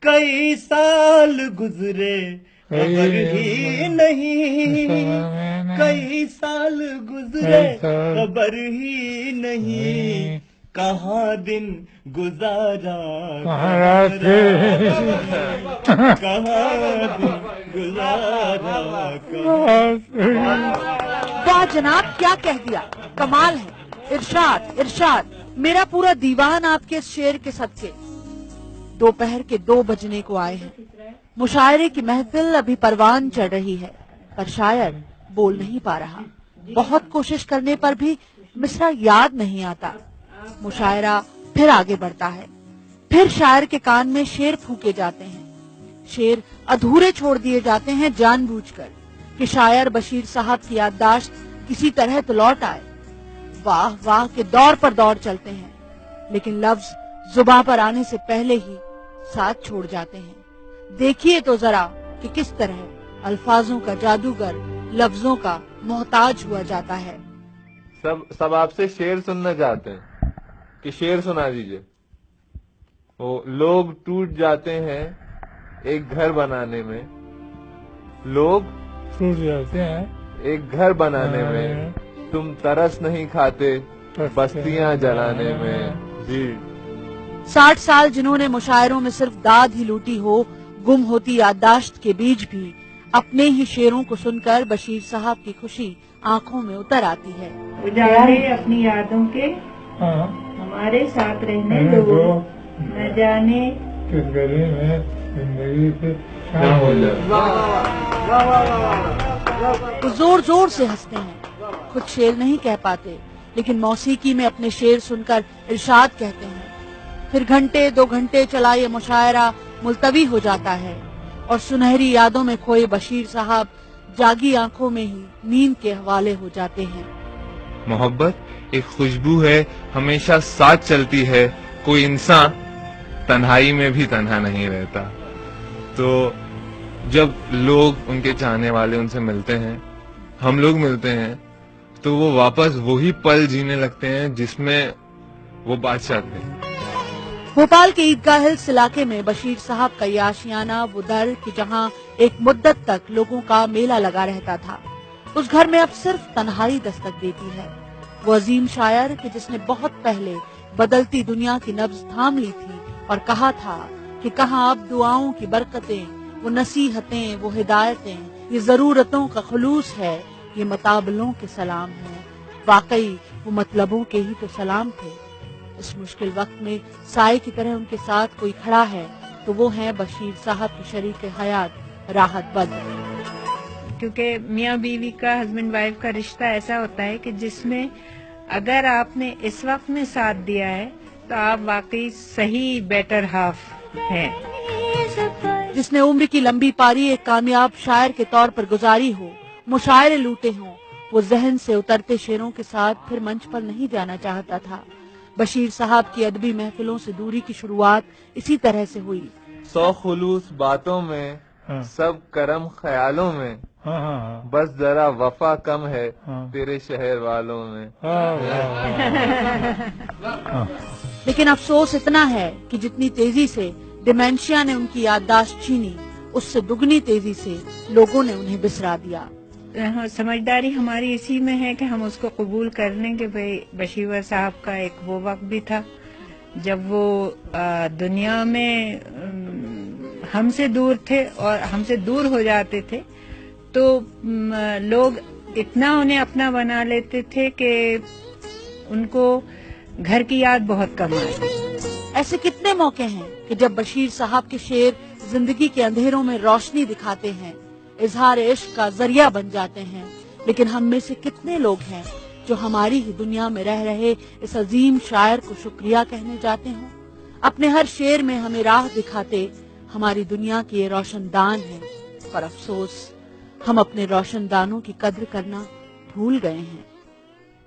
کئی سال گزرے خبر ہی نہیں، کئی سال گزرے خبر ہی نہیں، کہاں دن گزارا کہاں دن گزارا واہ جناب، کیا کہہ دیا، کمال ہے، ارشاد ارشاد، میرا پورا دیوان آپ کے اس شعر کے صدقے۔ دوپہر کے 2 بجنے کو آئے ہیں، مشاعرے کی محفل ابھی پروان چڑھ رہی ہے، پر شاعر بول نہیں پا رہا، بہت کوشش کرنے پر بھی مصرع یاد نہیں آتا۔ مشاعرہ پھر آگے بڑھتا ہے، پھر شاعر کے کان میں شعر پھونکے جاتے ہیں، شعر ادھورے چھوڑ دیے جاتے ہیں جان بوجھ کر کہ شاعر بشیر صاحب کی یادداشت کسی طرح تو لوٹ آئے۔ واہ واہ کے دور پر دور چلتے ہیں، لیکن لفظ زباں پر آنے سے پہلے ہی ساتھ چھوڑ جاتے ہیں۔ دیکھیے تو ذرا کہ کس طرح الفاظوں کا جادوگر لفظوں کا محتاج ہوا جاتا ہے۔ سب آپ سے شعر سننا چاہتے ہیں کہ شعر سنا دیجئے۔ وہ لوگ ٹوٹ جاتے ہیں ایک گھر بنانے میں، لوگ ٹوٹ جاتے ہیں ایک گھر بنانے میں، تم ترس نہیں کھاتے بستیاں جلانے میں۔ جی 60 سال جنہوں نے مشاعروں میں صرف داد ہی لوٹی ہو، گم ہوتی یادداشت کے بیچ بھی اپنے ہی شعروں کو سن کر بشیر صاحب کی خوشی آنکھوں میں اتر آتی ہے۔ اجالے اپنی یادوں کے ہمارے ساتھ رہنے دو، نہ جانے کس گلی میں زندگی سے کیا ہو جائے۔ وہ زور زور سے ہنستے ہیں، خود شعر نہیں کہہ پاتے، لیکن موسیقی میں اپنے شعر سن کر ارشاد کہتے ہیں۔ پھر گھنٹے 2 گھنٹے چلا یہ مشاعرہ ملتوی ہو جاتا ہے، اور سنہری یادوں میں کھوئے بشیر صاحب جاگی آنکھوں میں ہی نیند کے حوالے ہو جاتے ہیں۔ محبت ایک خوشبو ہے، ہمیشہ ساتھ چلتی ہے، کوئی انسان تنہائی میں بھی تنہا نہیں رہتا۔ تو جب لوگ ان کے چاہنے والے ان سے ملتے ہیں، ہم لوگ ملتے ہیں، تو وہ واپس وہی پل جینے لگتے ہیں جس میں وہ بادشاہ تھے۔ بھوپال کے عیدگاہ ہلز علاقے میں بشیر صاحب کا یہ آشیانہ وہ در کہ جہاں ایک مدت تک لوگوں کا میلہ لگا رہتا تھا، اس گھر میں اب صرف تنہائی دستک دیتی ہے۔ وہ عظیم شاعر کہ جس نے بہت پہلے بدلتی دنیا کی نبض تھام لی تھی اور کہا تھا کہ کہاں اب دعاؤں کی برکتیں، وہ نصیحتیں، وہ ہدایتیں، یہ ضرورتوں کا خلوص ہے، یہ مطابلوں کے سلام ہیں۔ واقعی وہ مطلبوں کے ہی تو سلام تھے۔ اس مشکل وقت میں سائے کی طرح ان کے ساتھ کوئی کھڑا ہے تو وہ ہیں بشیر صاحب کی شریک حیات راحت بدر۔ کیونکہ میاں بیوی کا، ہسبینڈ وائف کا رشتہ ایسا ہوتا ہے کہ جس میں اگر آپ نے اس وقت میں ساتھ دیا ہے تو آپ واقعی صحیح بیٹر ہاف ہیں۔ جس نے عمر کی لمبی پاری ایک کامیاب شاعر کے طور پر گزاری ہو، مشاعرے لوٹے ہوں، وہ ذہن سے اترتے شعروں کے ساتھ پھر منچ پر نہیں جانا چاہتا تھا۔ بشیر صاحب کی ادبی محفلوں سے دوری کی شروعات اسی طرح سے ہوئی۔ 100 خلوص باتوں میں، سب کرم خیالوں میں، بس ذرا وفا کم ہے تیرے شہر والوں میں۔ لیکن افسوس اتنا ہے کہ جتنی تیزی سے ڈیمینشیا نے ان کی یادداشت چھینی، اس سے دگنی تیزی سے لوگوں نے انہیں بسرا دیا۔ سمجھداری ہماری اسی میں ہے کہ ہم اس کو قبول کر لیں کہ بھئی بشیر صاحب کا ایک وہ وقت بھی تھا جب وہ دنیا میں ہم سے دور تھے اور ہم سے دور ہو جاتے تھے، تو لوگ اتنا انہیں اپنا بنا لیتے تھے کہ ان کو گھر کی یاد بہت کم آئی۔ ایسے کتنے موقع ہیں کہ جب بشیر صاحب کے شعر زندگی کے اندھیروں میں روشنی دکھاتے ہیں، اظہار عشق کا ذریعہ بن جاتے ہیں، لیکن ہم میں سے کتنے لوگ ہیں جو ہماری ہی دنیا میں رہ رہے اس عظیم شاعر کو شکریہ کہنے جاتے ہوں۔ اپنے ہر شعر میں ہمیں راہ دکھاتے ہماری دنیا کے یہ روشن دان ہیں، پر افسوس ہم اپنے روشن دانوں کی قدر کرنا بھول گئے ہیں۔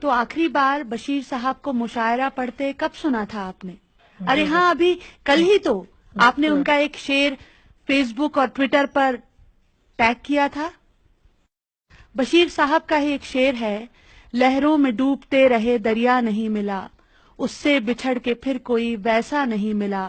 تو آخری بار بشیر صاحب کو مشاعرہ پڑھتے کب سنا تھا آپ نے؟ ارے ہاں، ابھی کل ہی تو آپ نے ان کا ایک شعر فیس بک اور ٹویٹر پر ٹیگ کیا تھا۔ بشیر صاحب کا ہی ایک شعر ہے، لہروں میں ڈوبتے رہے دریا نہیں ملا، اس سے بچھڑ کے پھر کوئی ویسا نہیں ملا،